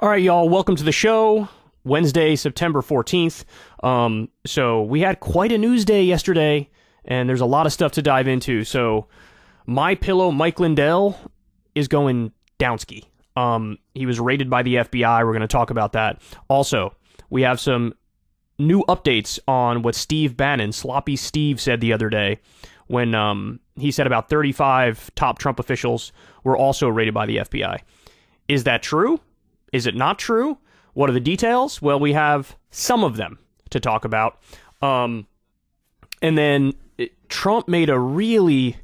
All right, y'all, welcome to the show. Wednesday, September 14th. So we had quite a news day yesterday, and there's a lot of stuff to dive into. So My Pillow Mike Lindell is going downski. He was raided by the FBI. We're going to talk about that. Also, we have some new updates on what Steve Bannon, Sloppy Steve, said the other day when he said about 35 top Trump officials were also raided by the FBI. Is that true? Is it not true? What are the details? Well, we have some of them to talk about. And then Trump made a really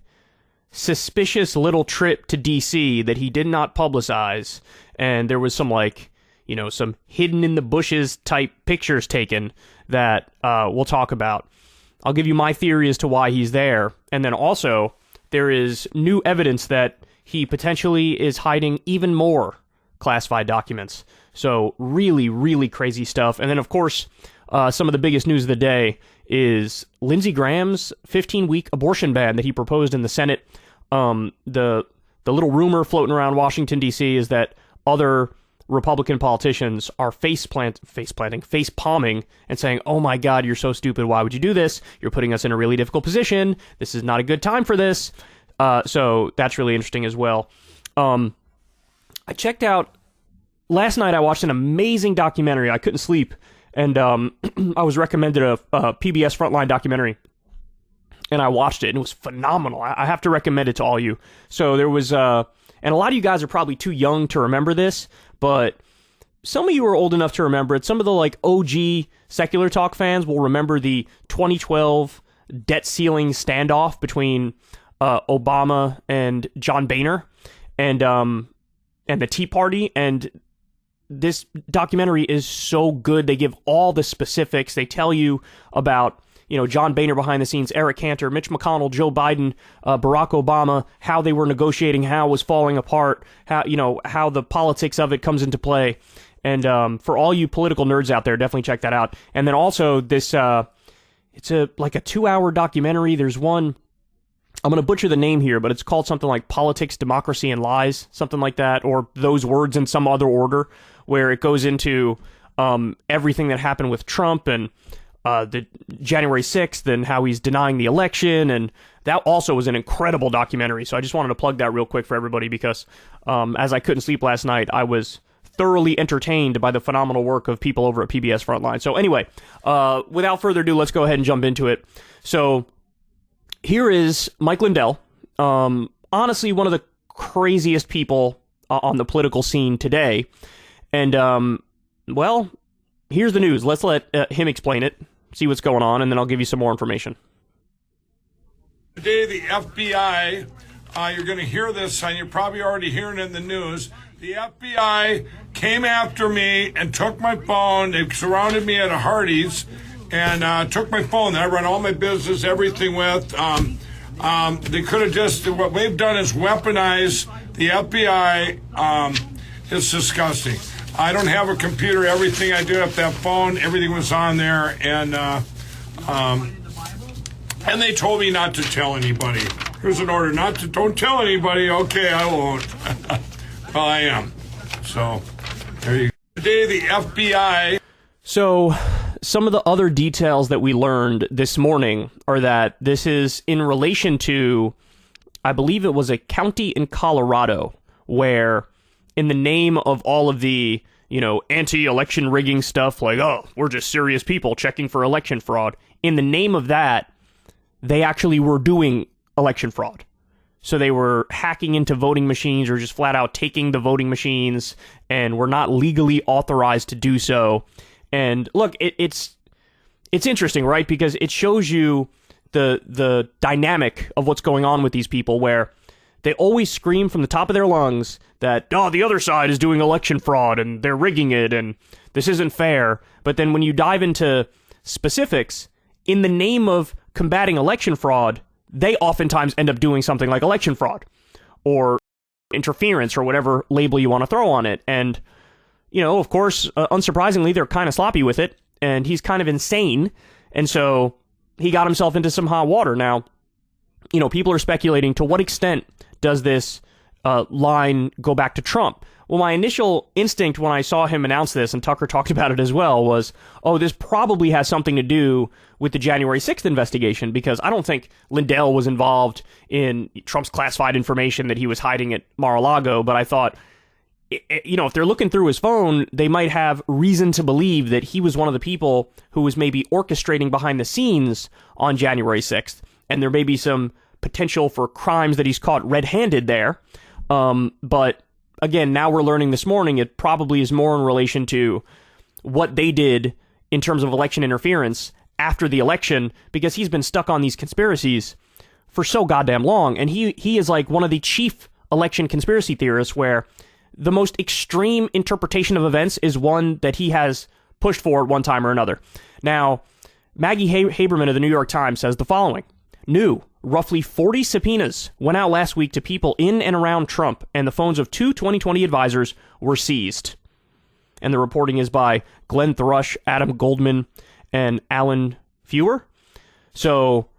suspicious little trip to D.C. that he did not publicize. And there was some, some hidden in the bushes type pictures taken that we'll talk about. I'll give you my theory as to why he's there. And then also, there is new evidence that he potentially is hiding even more classified documents. So really, really crazy stuff. And then, of course, some of the biggest news of the day is Lindsey Graham's 15-week abortion ban that he proposed in the Senate. The little rumor floating around Washington, D.C. is that other Republican politicians are face palming and saying, oh my God, you're so stupid. Why would you do this? You're putting us in a really difficult position. This is not a good time for this. So that's really interesting as well. I checked out last night. I watched an amazing documentary. I couldn't sleep, and I was recommended a PBS Frontline documentary, and I watched it, and it was phenomenal. I have to recommend it to all you. So there was, and a lot of you guys are probably too young to remember this, but some of you are old enough to remember it. Some of the OG Secular Talk fans will remember the 2012 debt ceiling standoff between Obama and John Boehner, and the Tea Party. And this documentary is so good. They give all the specifics. They tell you about, John Boehner behind the scenes, Eric Cantor, Mitch McConnell, Joe Biden, Barack Obama, how they were negotiating, how it was falling apart, how the politics of it comes into play. And for all you political nerds out there, definitely check that out. And then also this, it's a 2-hour documentary. There's one, I'm going to butcher the name here, but it's called something like Politics, Democracy, and Lies, something like that, or those words in some other order, where it goes into everything that happened with Trump and the January 6th and how he's denying the election. And that also was an incredible documentary. So I just wanted to plug that real quick for everybody because as I couldn't sleep last night, I was thoroughly entertained by the phenomenal work of people over at PBS Frontline. So anyway, without further ado, let's go ahead and jump into it. So here is Mike Lindell, honestly, one of the craziest people on the political scene today. And, well, here's the news. Let's let him explain it, see what's going on, and then I'll give you some more information. Today, the FBI, you're going to hear this, and you're probably already hearing it in the news. The FBI came after me and took my phone. They surrounded me at a Hardee's and took my phone that I run all my business, everything with. They could have just, what they've done is weaponize the FBI. It's disgusting. I don't have a computer. Everything I did up that phone, everything was on there. And they told me not to tell anybody. Here's an order, don't tell anybody. Okay, I won't. Well, I am. So, there you go. Today, the FBI. So, some of the other details that we learned this morning are that this is in relation to, I believe it was a county in Colorado, where in the name of all of the, anti-election rigging stuff, we're just serious people checking for election fraud. In the name of that, they actually were doing election fraud. So they were hacking into voting machines or just flat out taking the voting machines and were not legally authorized to do so. And look, it's interesting, right? Because it shows you the dynamic of what's going on with these people, where they always scream from the top of their lungs that, the other side is doing election fraud and they're rigging it and this isn't fair. But then when you dive into specifics, in the name of combating election fraud, they oftentimes end up doing something like election fraud or interference or whatever label you want to throw on it. And, of course, unsurprisingly, they're kind of sloppy with it, and he's kind of insane. And so he got himself into some hot water. Now, people are speculating to what extent does this line go back to Trump? Well, my initial instinct when I saw him announce this, and Tucker talked about it as well, was, oh, this probably has something to do with the January 6th investigation, because I don't think Lindell was involved in Trump's classified information that he was hiding at Mar-a-Lago, but I thought, if they're looking through his phone, they might have reason to believe that he was one of the people who was maybe orchestrating behind the scenes on January 6th, and there may be some potential for crimes that he's caught red-handed there. But again, now we're learning this morning it probably is more in relation to what they did in terms of election interference after the election, because he's been stuck on these conspiracies for so goddamn long, and he is like one of the chief election conspiracy theorists, where the most extreme interpretation of events is one that he has pushed for at one time or another. Now, Maggie Haberman of the New York Times says the following: New, roughly 40 subpoenas went out last week to people in and around Trump, and the phones of two 2020 advisors were seized. And the reporting is by Glenn Thrush, Adam Goldman, and Alan Feuer. So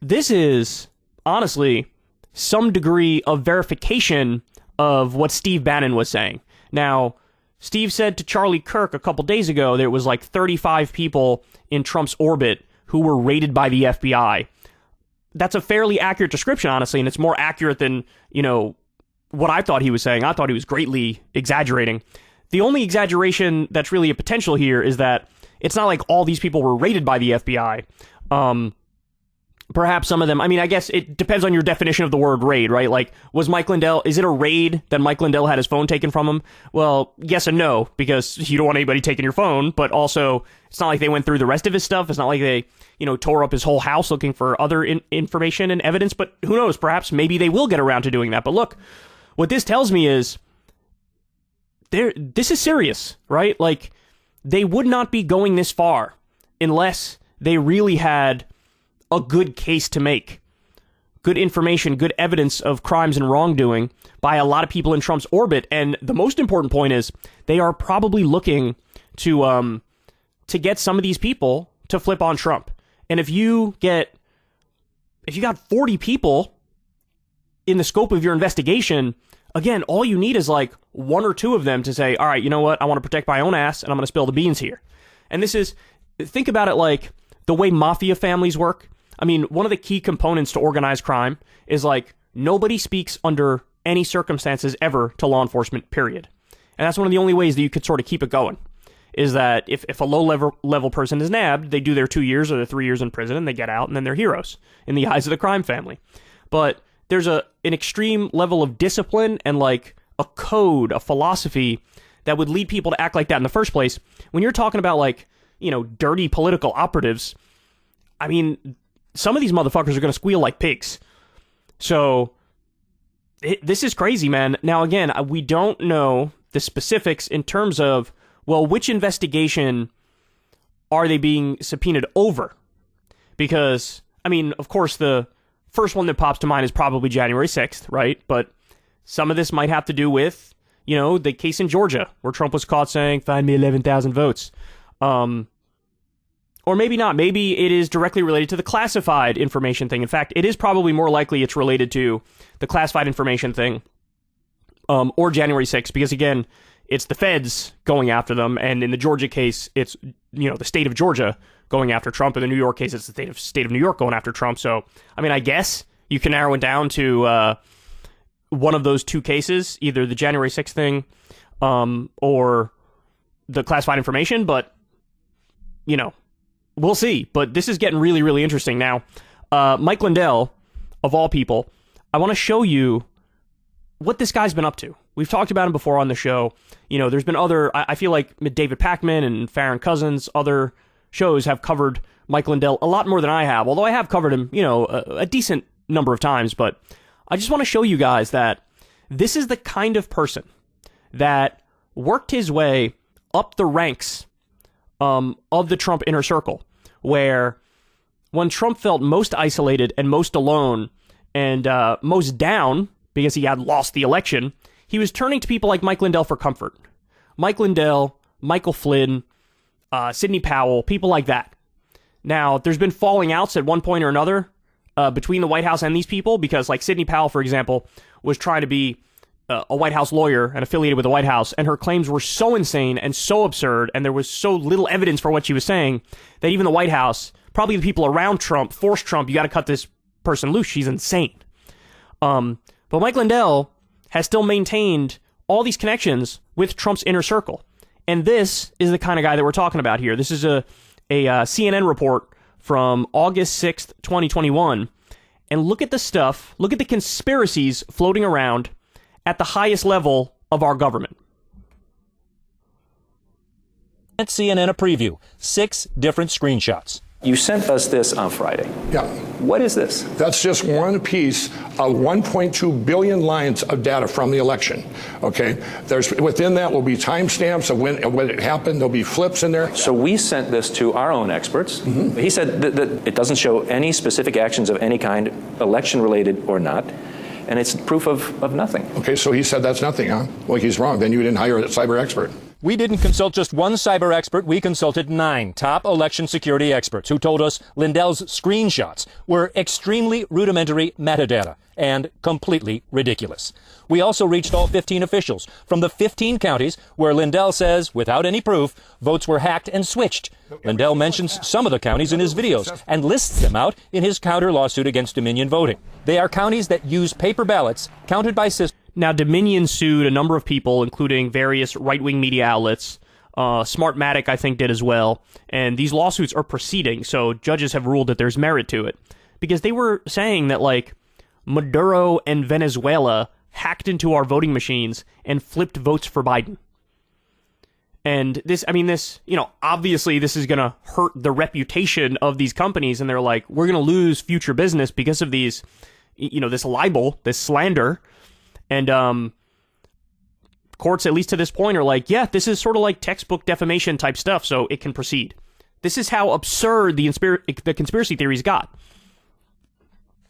this is, honestly, some degree of verification of what Steve Bannon was saying. Now, Steve said to Charlie Kirk a couple days ago there was like 35 people in Trump's orbit who were raided by the FBI. That's a fairly accurate description, honestly, and it's more accurate than, what I thought he was saying. I thought he was greatly exaggerating. The only exaggeration that's really a potential here is that it's not like all these people were raided by the FBI. Perhaps some of them, I guess it depends on your definition of the word raid, right? Like, was Mike Lindell, is it a raid that Mike Lindell had his phone taken from him? Well, yes and no, because you don't want anybody taking your phone, but also it's not like they went through the rest of his stuff. It's not like they, tore up his whole house looking for other information and evidence, but who knows, perhaps maybe they will get around to doing that. But look, what this tells me is this is serious, right? Like, they would not be going this far unless they really had a good case to make, good information, good evidence of crimes and wrongdoing by a lot of people in Trump's orbit. And the most important point is they are probably looking to get some of these people to flip on Trump. And if you got 40 people in the scope of your investigation, again, all you need is like one or two of them to say, all right, you know what? I want to protect my own ass and I'm going to spill the beans here. And think about it like the way mafia families work. One of the key components to organized crime is like nobody speaks under any circumstances ever to law enforcement, period. And that's one of the only ways that you could sort of keep it going, is that if a low level person is nabbed, they do their 2 years or their 3 years in prison and they get out and then they're heroes in the eyes of the crime family. But there's an extreme level of discipline and like a code, a philosophy that would lead people to act like that in the first place. When you're talking about like, dirty political operatives, some of these motherfuckers are going to squeal like pigs. So this is crazy, man. Now, again, we don't know the specifics in terms of, well, which investigation are they being subpoenaed over? Because, of course, the first one that pops to mind is probably January 6th, right? But some of this might have to do with, the case in Georgia where Trump was caught saying, find me 11,000 votes. Or maybe not. Maybe it is directly related to the classified information thing. In fact, it is probably more likely it's related to the classified information thing, or January 6th, because again, it's the feds going after them. And in the Georgia case, it's, the state of Georgia going after Trump. In the New York case, it's the state of New York going after Trump. So, I guess you can narrow it down to one of those two cases, either the January 6th thing or the classified information. But, we'll see. But this is getting really, really interesting. Now, Mike Lindell, of all people, I want to show you what this guy's been up to. We've talked about him before on the show. There's been I feel like David Pakman and Farron Cousins, other shows have covered Mike Lindell a lot more than I have, although I have covered him, a decent number of times. But I just want to show you guys that this is the kind of person that worked his way up the ranks of the Trump inner circle, where when Trump felt most isolated and most alone and most down because he had lost the election, he was turning to people like Mike Lindell for comfort. Mike Lindell, Michael Flynn, Sidney Powell, people like that. Now, there's been falling outs at one point or another between the White House and these people, because like Sidney Powell, for example, was trying to be a White House lawyer and affiliated with the White House, and her claims were so insane and so absurd, and there was so little evidence for what she was saying, that even the White House, probably the people around Trump, forced Trump, you got to cut this person loose. She's insane. But Mike Lindell has still maintained all these connections with Trump's inner circle. And this is the kind of guy that we're talking about here. This is a CNN report from August 6th, 2021. And look at the stuff, look at the conspiracies floating around at the highest level of our government. At CNN, a preview, 6 different screenshots. You sent us this on Friday. Yeah. What is this? That's just one piece of 1.2 billion lines of data from the election. Okay. Within that will be timestamps of when it happened. There'll be flips in there. So we sent this to our own experts. Mm-hmm. He said that it doesn't show any specific actions of any kind, election related or not. And it's proof of nothing. Okay, so he said that's nothing, huh? Well, he's wrong. Then you didn't hire a cyber expert. We didn't consult just one cyber expert. We consulted 9 top election security experts who told us Lindell's screenshots were extremely rudimentary metadata and completely ridiculous. We also reached all 15 officials from the 15 counties where Lindell says, without any proof, votes were hacked and switched. Lindell mentions some of the counties in his videos and lists them out in his counter lawsuit against Dominion Voting. They are counties that use paper ballots counted by systems. Now, Dominion sued a number of people, including various right-wing media outlets. Smartmatic, I think, did as well. And these lawsuits are proceeding, so judges have ruled that there's merit to it. Because they were saying that, like, Maduro and Venezuela hacked into our voting machines and flipped votes for Biden. And this, obviously this is going to hurt the reputation of these companies. And they're like, we're going to lose future business because of these, this libel, this slander. And courts, at least to this point, are like, yeah, this is sort of like textbook defamation type stuff, so it can proceed. This is how absurd the conspiracy theories got.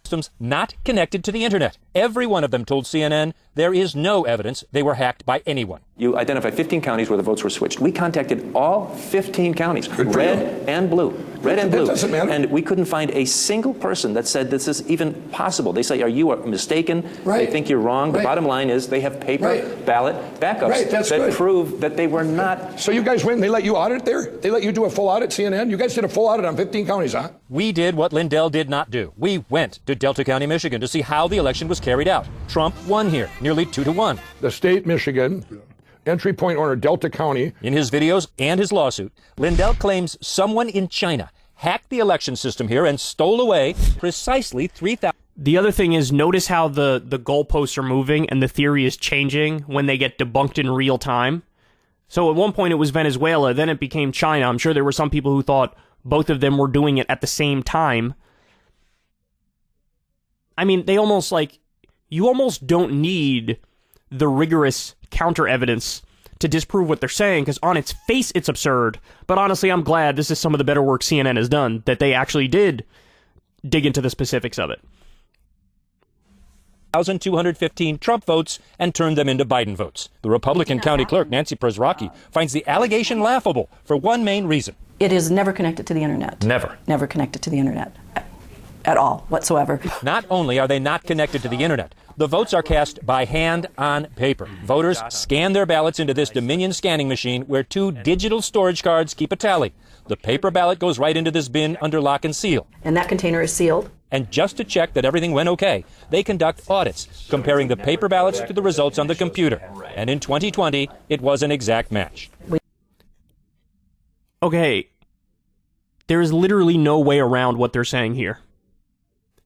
Systems not connected to the internet. Every one of them told CNN there is no evidence they were hacked by anyone. You identified 15 counties where the votes were switched. We contacted all 15 counties, red and blue. Red and blue. It doesn't matter. And we couldn't find a single person that said this is even possible. They say, are you mistaken? Right. They think you're wrong. The bottom line is they have paper ballot backups that prove that they were not. So you guys went and they let you audit there? They let you do a full audit, CNN? You guys did a full audit on 15 counties, huh? We did what Lindell did not do. We went to Delta County, Michigan to see how the election was carried out. Trump won here, nearly 2-1. The state, Michigan, entry point owner, Delta County. In his videos and his lawsuit, Lindell claims someone in China hacked the election system here and stole away precisely 3,000. The other thing is, notice how the goalposts are moving and the theory is changing when they get debunked in real time. So at one point it was Venezuela, then it became China. I'm sure there were some people who thought both of them were doing it at the same time. I mean, you almost don't need the rigorous counter evidence to disprove what they're saying, because on its face it's absurd. But honestly, I'm glad this is some of the better work CNN has done, that they actually did dig into the specifics of it. 1,215 Trump votes and turned them into Biden votes. The Republican county clerk, Nancy Przrocki, finds the allegation laughable for one main reason. It is never connected to the internet. Never. Never connected to the internet. At all, whatsoever. Not only are they not connected to the internet, the votes are cast by hand on paper. Voters scan their ballots into this Dominion scanning machine where 2 digital storage cards keep a tally. The paper ballot goes right into this bin under lock and seal. And that container is sealed. And just to check that everything went okay, they conduct audits, comparing the paper ballots to the results on the computer. And in 2020, it was an exact match. Okay, there is literally no way around what they're saying here.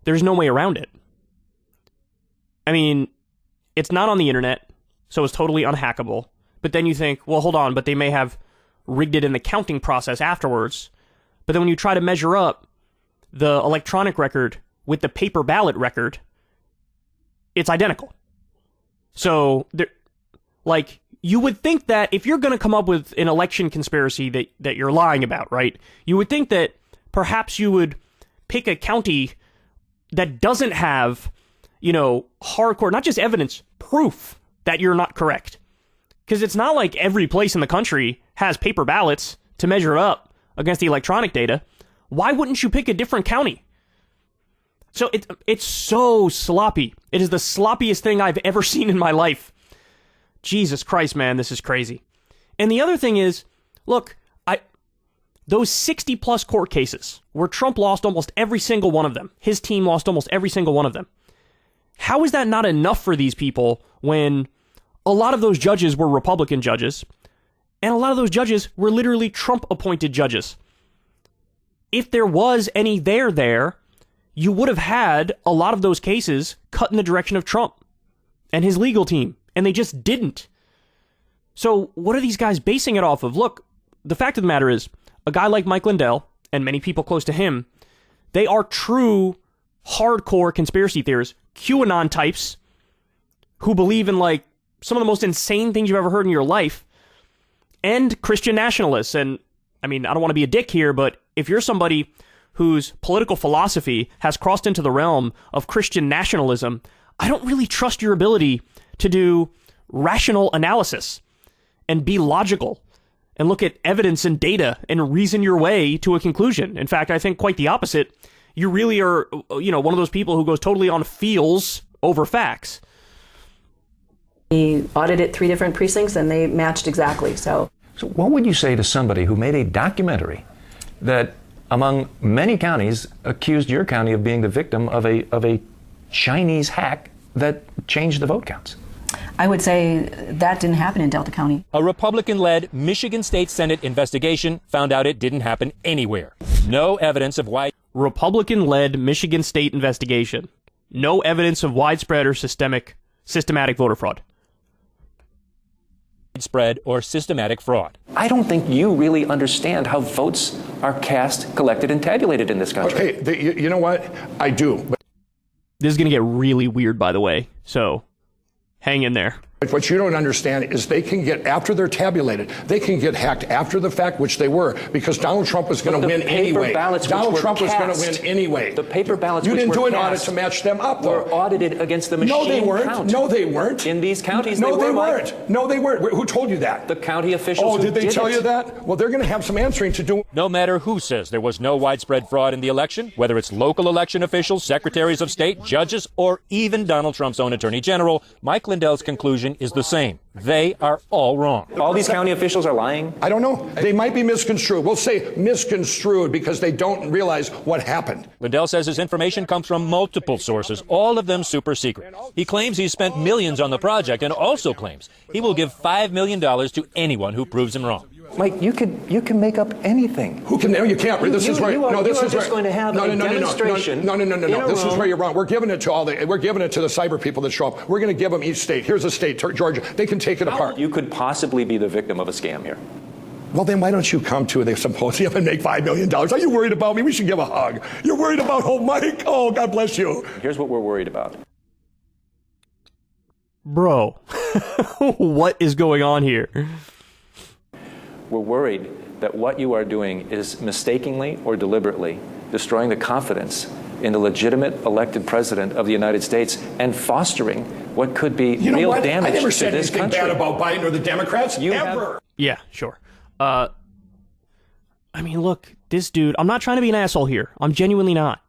There's no way around it. I mean, it's not on the internet, so it's totally unhackable. But then you think, well, hold on, but they may have rigged it in the counting process afterwards. But then when you try to measure up the electronic record with the paper ballot record, it's identical. So, you would think that if you're going to come up with an election conspiracy that you're lying about, right? You would think that perhaps you would pick a county that doesn't have, hardcore, not just evidence, proof that you're not correct. Because it's not like every place in the country has paper ballots to measure up against the electronic data. Why wouldn't you pick a different county? So it's so sloppy. It is the sloppiest thing I've ever seen in my life. Jesus Christ, man, this is crazy. And the other thing is, look, those 60-plus court cases where Trump lost almost every single one of them, his team lost almost every single one of them, how is that not enough for these people when a lot of those judges were Republican judges, and a lot of those judges were literally Trump-appointed judges? If there was any there, you would have had a lot of those cases cut in the direction of Trump and his legal team, and they just didn't. So what are these guys basing it off of? Look, the fact of the matter is, a guy like Mike Lindell, and many people close to him, they are true, hardcore conspiracy theorists, QAnon types, who believe in, like, some of the most insane things you've ever heard in your life, and Christian nationalists. And, I mean, I don't want to be a dick here, but if you're somebody whose political philosophy has crossed into the realm of Christian nationalism, I don't really trust your ability to do rational analysis and be logical and look at evidence and data and reason your way to a conclusion. In fact, I think quite the opposite. You really are, one of those people who goes totally on feels over facts. We audited 3 different precincts and they matched exactly. So what would you say to somebody who made a documentary that, among many counties, accused your county of being the victim of a Chinese hack that changed the vote counts? I would say that didn't happen in Delta County. A Republican-led Michigan State Senate investigation found out it didn't happen anywhere. No evidence of why. Republican-led Michigan State investigation. No evidence of widespread or systematic voter fraud. Widespread or systematic fraud. I don't think you really understand how votes are cast, collected, and tabulated in this country. Okay, you know what? I do. But this is going to get really weird, by the way, so hang in there. what you don't understand is they can get, after they're tabulated, they can get hacked after the fact, which they were, because Donald Trump was going to win anyway. Donald Trump was going to win anyway. The paper ballots you which didn't were do an audit cast to match them up, though. were audited against the machine No, they weren't. count. No, they weren't. In these counties, no, they weren't. Mike. No, they weren't. Who told you that? The county officials. Oh, who did they tell it. you that? Well, they're going to have some answering to do. No matter who says there was no widespread fraud in the election, whether it's local election officials, secretaries of state, judges, or even Donald Trump's own attorney general, Mike Lindell's conclusion is the same. They are all wrong. All these county officials are lying? I don't know. They might be misconstrued. We'll say misconstrued because they don't realize what happened. Lindell says his information comes from multiple sources, all of them super secret. He claims he's spent millions on the project and also claims he will give $5 million to anyone who proves him wrong. Mike, you can make up anything. Who can? No, you can't. This is right. No, this is just going to have a demonstration. No. This is where you're wrong. We're giving it to we're giving it to the cyber people that show up. We're going to give them each state. Here's a state, Georgia. They can take it apart. You could possibly be the victim of a scam here. Well, then why don't you come to the symposium and make $5 million? Are you worried about me? We should give a hug. You're worried about Mike? Oh, God bless you. Here's what we're worried about. Bro, what is going on here? We're worried that what you are doing is mistakenly or deliberately destroying the confidence in the legitimate elected president of the United States and fostering what could be real damage to this country. I never said anything bad about Biden or the Democrats, ever. Yeah, sure. I mean, look, this dude, I'm not trying to be an asshole here. I'm genuinely not.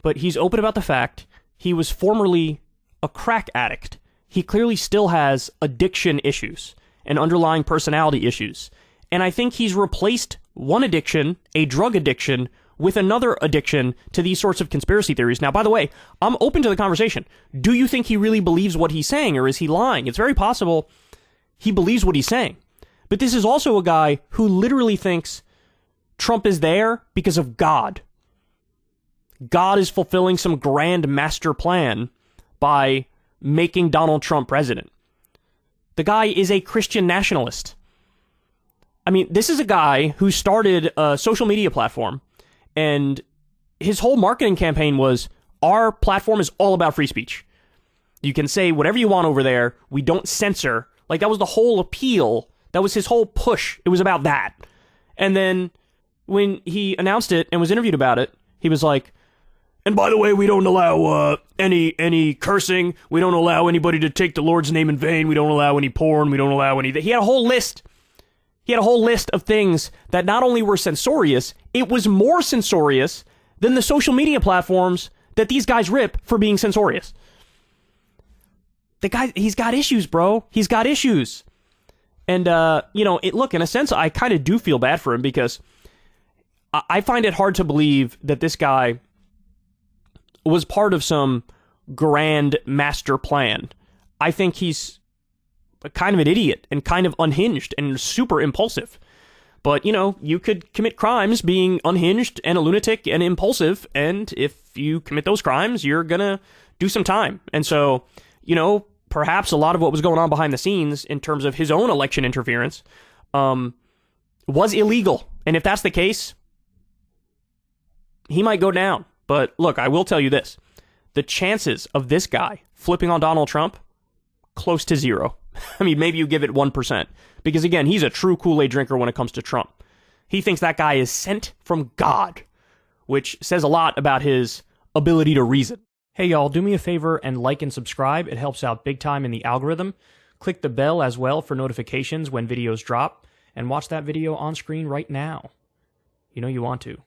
But he's open about the fact he was formerly a crack addict. He clearly still has addiction issues and underlying personality issues. And I think he's replaced one addiction, a drug addiction, with another addiction to these sorts of conspiracy theories. Now, by the way, I'm open to the conversation. Do you think he really believes what he's saying, or is he lying? It's very possible he believes what he's saying. But this is also a guy who literally thinks Trump is there because of God. God is fulfilling some grand master plan by making Donald Trump president. The guy is a Christian nationalist. I mean, this is a guy who started a social media platform, and his whole marketing campaign was, our platform is all about free speech. You can say whatever you want over there. We don't censor. Like, that was the whole appeal. That was his whole push. It was about that. And then when he announced it and was interviewed about it, he was like, and by the way, we don't allow any cursing. We don't allow anybody to take the Lord's name in vain. We don't allow any porn. We don't allow any... He had a whole list. He had a whole list of things that not only were censorious, it was more censorious than the social media platforms that these guys rip for being censorious. the guy, he's got issues, bro. He's got issues. And, look, in a sense, I kind of do feel bad for him because I find it hard to believe that this guy was part of some grand master plan. I think he's kind of an idiot and kind of unhinged and super impulsive. But, you could commit crimes being unhinged and a lunatic and impulsive, and if you commit those crimes, you're gonna do some time. And so, perhaps a lot of what was going on behind the scenes in terms of his own election interference was illegal. And if that's the case, he might go down. But look, I will tell you this. The chances of this guy flipping on Donald Trump, close to zero. I mean, maybe you give it 1%. Because again, he's a true Kool-Aid drinker when it comes to Trump. He thinks that guy is sent from God, which says a lot about his ability to reason. Hey y'all, do me a favor and like and subscribe. It helps out big time in the algorithm. Click the bell as well for notifications when videos drop. And watch that video on screen right now. You know you want to.